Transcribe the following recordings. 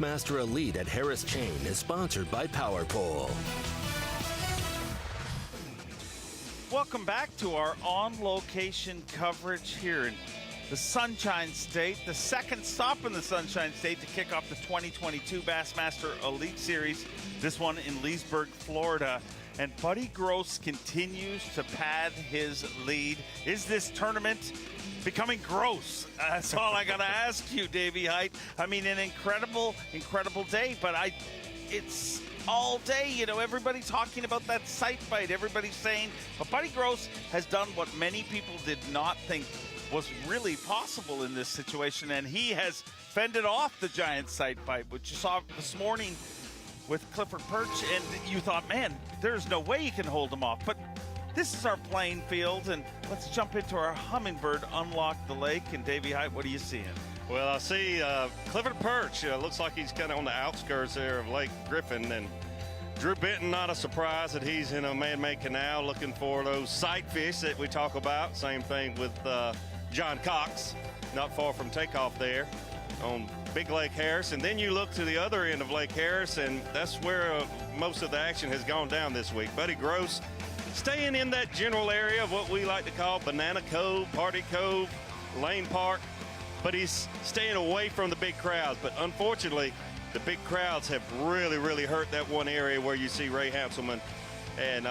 Master Elite at Harris Chain is sponsored by Power Pole. Welcome back to our on-location coverage here in the Sunshine State, the second stop in the Sunshine State to kick off the 2022 Bassmaster Elite Series, this one in Leesburg, Florida. And Buddy Gross continues to pad his lead. Is this tournament becoming gross? That's all I got to ask you, Davey Height. I mean, an incredible, incredible day, but it's all day. You know, everybody's talking about that sight bite. Everybody's saying, but Buddy Gross has done what many people did not think was really possible in this situation, and he has fended off the giant sight bite, which you saw this morning with Clifford Perch, and you thought, man, there's no way you can hold him off. But this is our playing field, and let's jump into our Hummingbird Unlock the Lake. And Davey Height, what are you seeing? Well, I see Clifford Perch. Looks like he's kind of on the outskirts there of Lake Griffin. And Drew Benton, not a surprise that he's in a man-made canal looking for those sight fish that we talk about. Same thing with John Cox, not far from takeoff there on Big Lake Harris. And then you look to the other end of Lake Harris, and that's where most of the action has gone down this week. Buddy Gross staying in that general area of what we like to call Banana Cove, Party Cove, Lane Park, but he's staying away from the big crowds. But unfortunately, the big crowds have really, really hurt that one area where you see Ray Hanselman and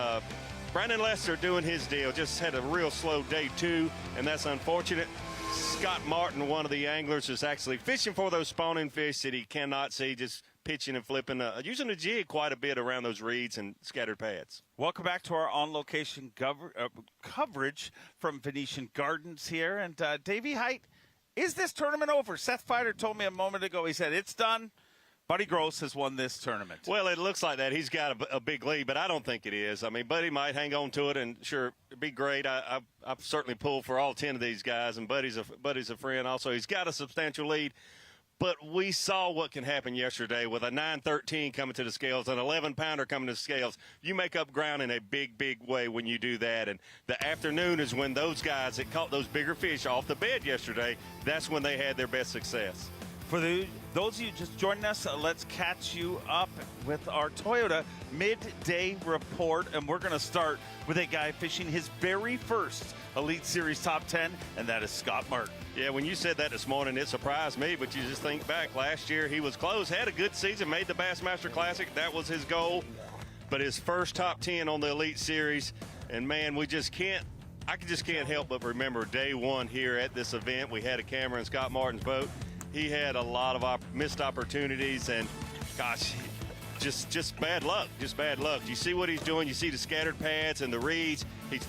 Brandon Lester doing his deal. Just had a real slow day two, and that's unfortunate. Scott Martin, one of the anglers, is actually fishing for those spawning fish that he cannot see, just pitching and flipping, using a jig quite a bit around those reeds and scattered pads. Welcome back to our on-location coverage from Venetian Gardens here. And Davey Height, is this tournament over? Seth Feider told me a moment ago, he said, it's done. Buddy Gross has won this tournament. Well, it looks like that. He's got a big lead, but I don't think it is. I mean, Buddy might hang on to it, and sure, it'd be great. I've certainly pulled for all 10 of these guys, and Buddy's a friend also. He's got a substantial lead, but we saw what can happen yesterday with a 9-13 coming to the scales, an 11-pounder coming to the scales. You make up ground in a big, big way when you do that, and the afternoon is when those guys that caught those bigger fish off the bed yesterday, that's when they had their best success. For those of you just joining us, let's catch you up with our Toyota Midday Report, and we're going to start with a guy fishing his very first Elite Series Top 10, and that is Scott Martin. Yeah, when you said that this morning, it surprised me, but you just think back. Last year, he was close, had a good season, made the Bassmaster Classic. That was his goal, but his first top 10 on the Elite Series, and man, I just can't help but remember day one here at this event. We had a camera in Scott Martin's boat. He had a lot of missed opportunities, and gosh, just bad luck, You see what he's doing. You see the scattered pads and the reeds. He's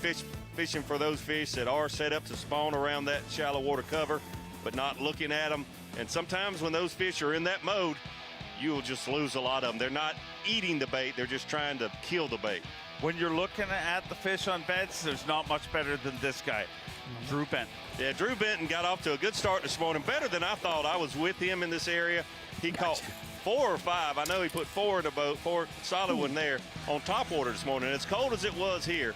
fishing for those fish that are set up to spawn around that shallow water cover, but not looking at them. And sometimes when those fish are in that mode, you'll just lose a lot of them. They're not eating the bait. They're just trying to kill the bait. When you're looking at the fish on beds, there's not much better than this guy, Drew Benton. Yeah, Drew Benton got off to a good start this morning, better than I thought. I was with him in this area. He caught 4 or 5. I know he put 4 in the boat, 4 solid one there on top water this morning. As cold as it was here,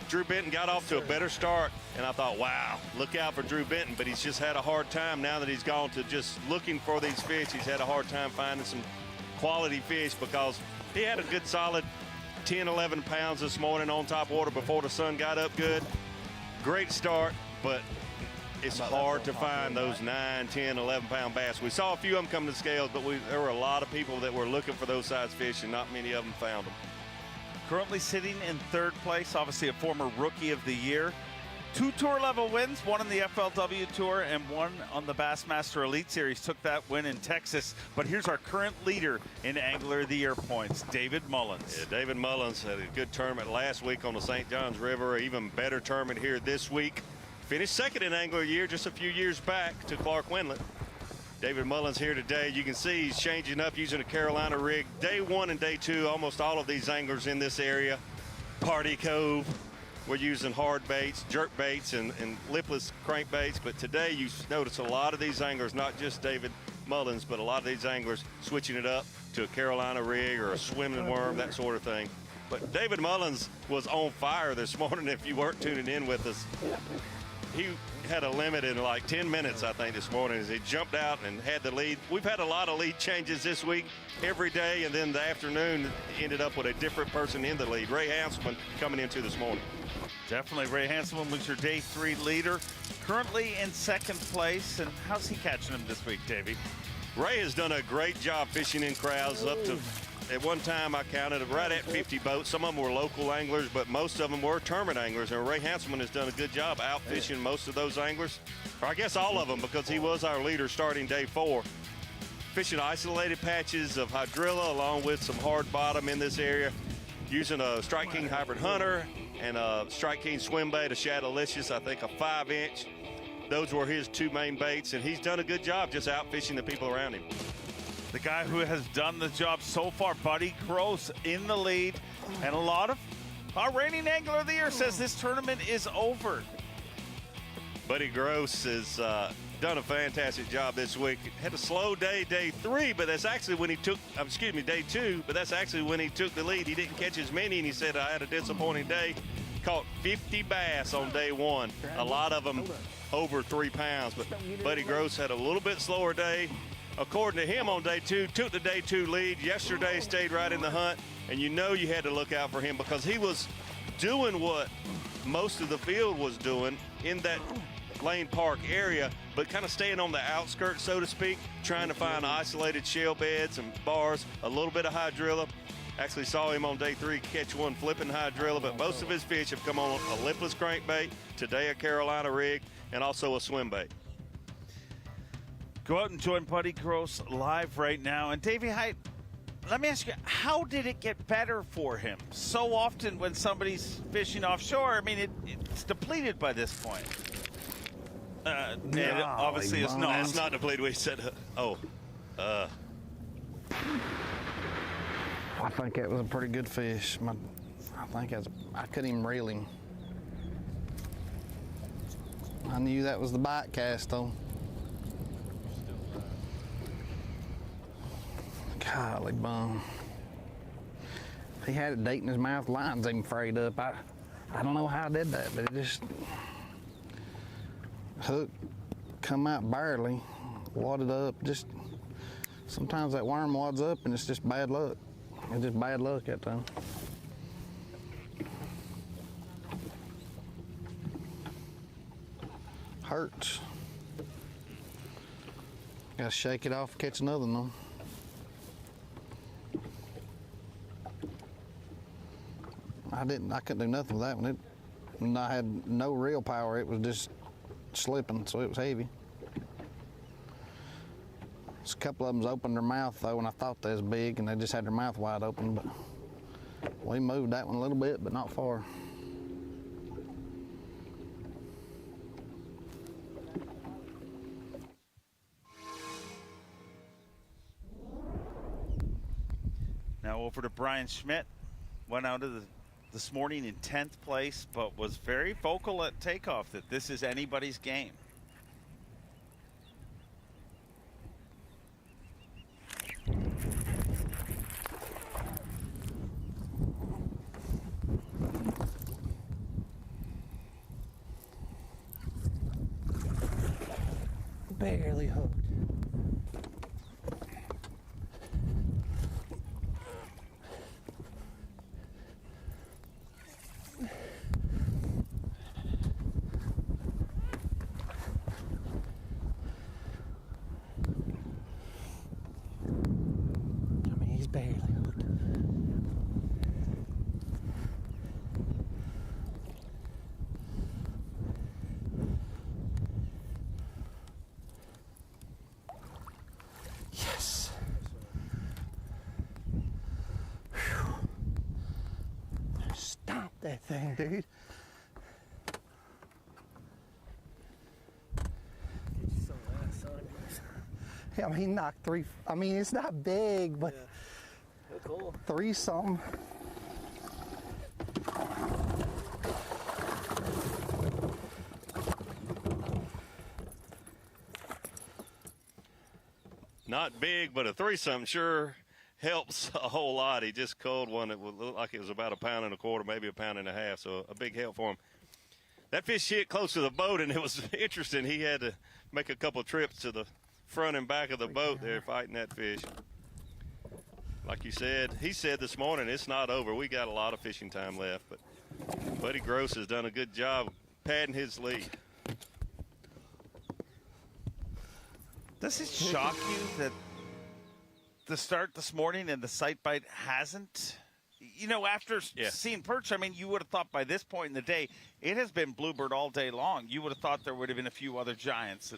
Drew Benton got off to a better start, and I thought, wow, look out for Drew Benton. But he's just had a hard time now that he's gone to just looking for these fish. He's had a hard time finding some quality fish because he had a good solid 10, 11 pounds this morning on top water before the sun got up good. Great start, but it's hard to find those 9, 10, 11-pound bass. We saw a few of them come to the scales, but there were a lot of people that were looking for those size fish, and not many of them found them. Currently sitting in third place, obviously a former Rookie of the Year. 2 tour-level wins, one on the FLW Tour and one on the Bassmaster Elite Series. Took that win in Texas. But here's our current leader in Angler of the Year points, David Mullins. Yeah, David Mullins had a good tournament last week on the St. Johns River, an even better tournament here this week. Finished second in Angler of the Year just a few years back to Clark Wendlandt. David Mullins here today. You can see he's changing up using a Carolina rig. Day 1 and day 2, almost all of these anglers in this area. Party Cove. We're using hard baits, jerk baits, and lipless crankbaits. But today you notice a lot of these anglers, not just David Mullins, but a lot of these anglers switching it up to a Carolina rig or a swimming worm, that sort of thing. But David Mullins was on fire this morning if you weren't tuning in with us. he had a limit in like 10 minutes, I think, this morning as he jumped out and had the lead. We've had a lot of lead changes this week every day, and then the afternoon ended up with a different person in the lead. Ray Hanselman coming into this morning. Definitely. Ray Hanselman was your day 3 leader, currently in 2nd place. And how's he catching him this week, Davey? Ray has done a great job fishing in crowds. Up to, at one time, I counted right at 50 boats. Some of them were local anglers, but most of them were tournament anglers. And Ray Hanselman has done a good job out fishing most of those anglers, or I guess all of them, because he was our leader starting day 4. Fishing isolated patches of hydrilla along with some hard bottom in this area, using a Strike King Hybrid Hunter and a Strike King swim bait, a Shadowlicious, I think a 5-inch. Those were his 2 main baits, and he's done a good job just out fishing the people around him. The guy who has done the job so far, Buddy Gross, in the lead. And a lot of our reigning Angler of the Year says this tournament is over. Buddy Gross has done a fantastic job this week. Had a slow day, day 3, but that's actually when he took, day 2, but that's actually when he took the lead. He didn't catch as many, and he said, I had a disappointing day. Caught 50 bass on day 1. A lot of them over 3 pounds, but Buddy Gross had a little bit slower day. According to him on day 2, took the day 2 lead. Yesterday stayed right in the hunt, and you know you had to look out for him because he was doing what most of the field was doing in that Lane Park area, but kind of staying on the outskirts, so to speak, trying to find isolated shell beds and bars, a little bit of hydrilla. Actually saw him on day 3 catch one flipping hydrilla, but most of his fish have come on a lipless crankbait, today a Carolina rig, and also a swim bait. Go out and join Buddy Gross live right now. And Davey Height, let me ask you, how did it get better for him? So often when somebody's fishing offshore, I mean, it's depleted by this point. It obviously is not. It's not depleted. We said, I think that was a pretty good fish. I couldn't even reel him. I knew that was the bite cast though. Golly bum. He had it deep in his mouth, line's even frayed up. I don't know how I did that, but it just hook come out barely, wadded up. Just sometimes that worm wads up and it's just bad luck. It's just bad luck that time. Hurts. Gotta shake it off, catch another one though. I couldn't do nothing with that one. When I had no reel power, it was just slipping, so it was heavy. A couple of them opened their mouth though, and I thought they was big, and they just had their mouth wide open, but we moved that one a little bit, but not far. Now over to Brian Schmidt. Went out of this morning in 10th place, but was very vocal at takeoff that this is anybody's game. Barely hooked. Barely hooked. Yes. Whew. Stop that thing, dude. Yeah, I mean, he knocked 3. I mean, it's not big, but. Yeah. Cool. 3 something. Not big, but a 3-something sure helps a whole lot. He just culled one that would look like it was about 1.25 pounds, maybe 1.5 pounds, so a big help for him. that fish hit close to the boat, and it was interesting. He had to make a couple trips to the front and back of the boat there fighting that fish. Like you said, he said this morning, it's not over. We got a lot of fishing time left, but Buddy Gross has done a good job padding his lead. Does it shock you that the start this morning and the sight bite hasn't? You know, after seeing perch, I mean, you would have thought by this point in the day, it has been bluebird all day long. You would have thought there would have been a few other giants.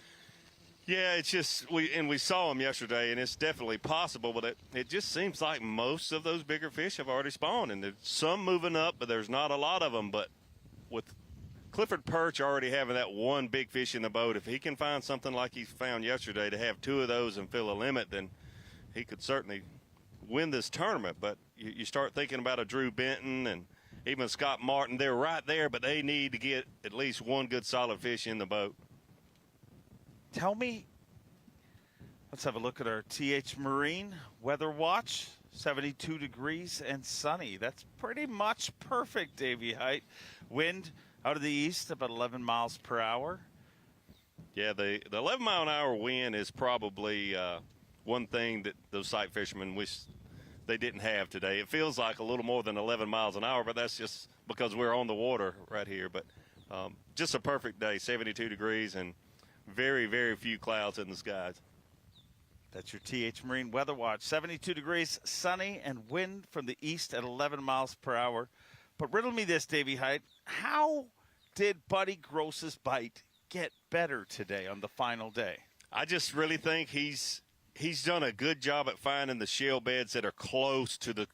Yeah, it's just, we saw them yesterday, and it's definitely possible, but it just seems like most of those bigger fish have already spawned, and there's some moving up, but there's not a lot of them. But with Clifford Perch already having that one big fish in the boat, if he can find something like he found yesterday to have 2 of those and fill a limit, then he could certainly win this tournament. But you start thinking about a Drew Benton and even Scott Martin. They're right there, but they need to get at least one good solid fish in the boat. Tell me, let's have a look at our TH Marine weather watch. 72 degrees and sunny. That's pretty much perfect, Davey Height. Wind out of the east, about 11 miles per hour. Yeah, the 11-mile-an-hour wind is probably one thing that those sight fishermen wish they didn't have today. It feels like a little more than 11 miles an hour, but that's just because we're on the water right here. But just a perfect day, 72 degrees and very, very few clouds in the skies. That's your TH Marine weather watch. 72 degrees, sunny, and wind from the east at 11 miles per hour. But riddle me this, Davey Height. How did Buddy Gross's bite get better today on the final day? I just really think he's done a good job at finding the shale beds that are close to the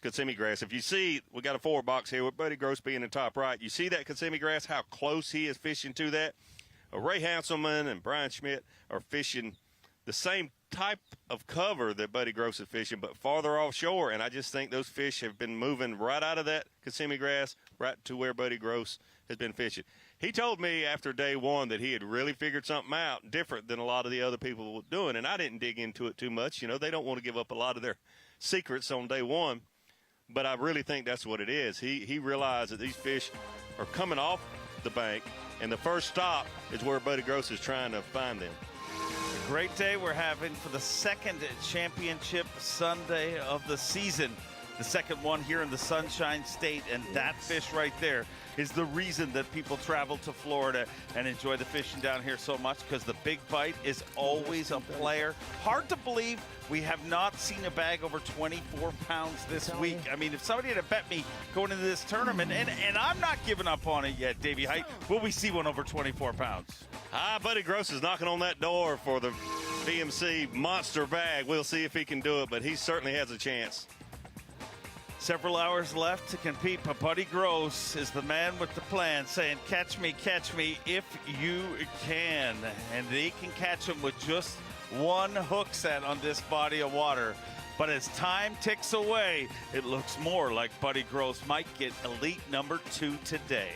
Kissimmee grass. If you see, we got a 4 box here with Buddy Gross being in top right. You see that Kissimmee grass, how close he is fishing to that? Ray Hanselman and Brian Schmidt are fishing the same type of cover that Buddy Gross is fishing, but farther offshore, and I just think those fish have been moving right out of that Kissimmee grass right to where Buddy Gross has been fishing. He told me after day 1 that he had really figured something out different than a lot of the other people were doing, and I didn't dig into it too much. You know, they don't want to give up a lot of their secrets on day 1, but I really think that's what it is. He realized that these fish are coming off the bank, and the first stop is where Buddy Gross is trying to find them. A great day we're having for the second championship Sunday of the season. The second one here in the Sunshine State, and that fish right there is the reason that people travel to Florida and enjoy the fishing down here so much, because the big bite is always a player. Hard to believe we have not seen a bag over 24 pounds this week. I mean, if somebody had bet me going into this tournament, and I'm not giving up on it yet, Davey Height, will we see one over 24 pounds? Buddy Gross is knocking on that door for the BMC monster bag. We'll see if he can do it, but he certainly has a chance. Several hours left to compete, but Buddy Gross is the man with the plan, saying, catch me if you can. And they can catch him with just one hook set on this body of water. But as time ticks away, it looks more like Buddy Gross might get elite number 2 today.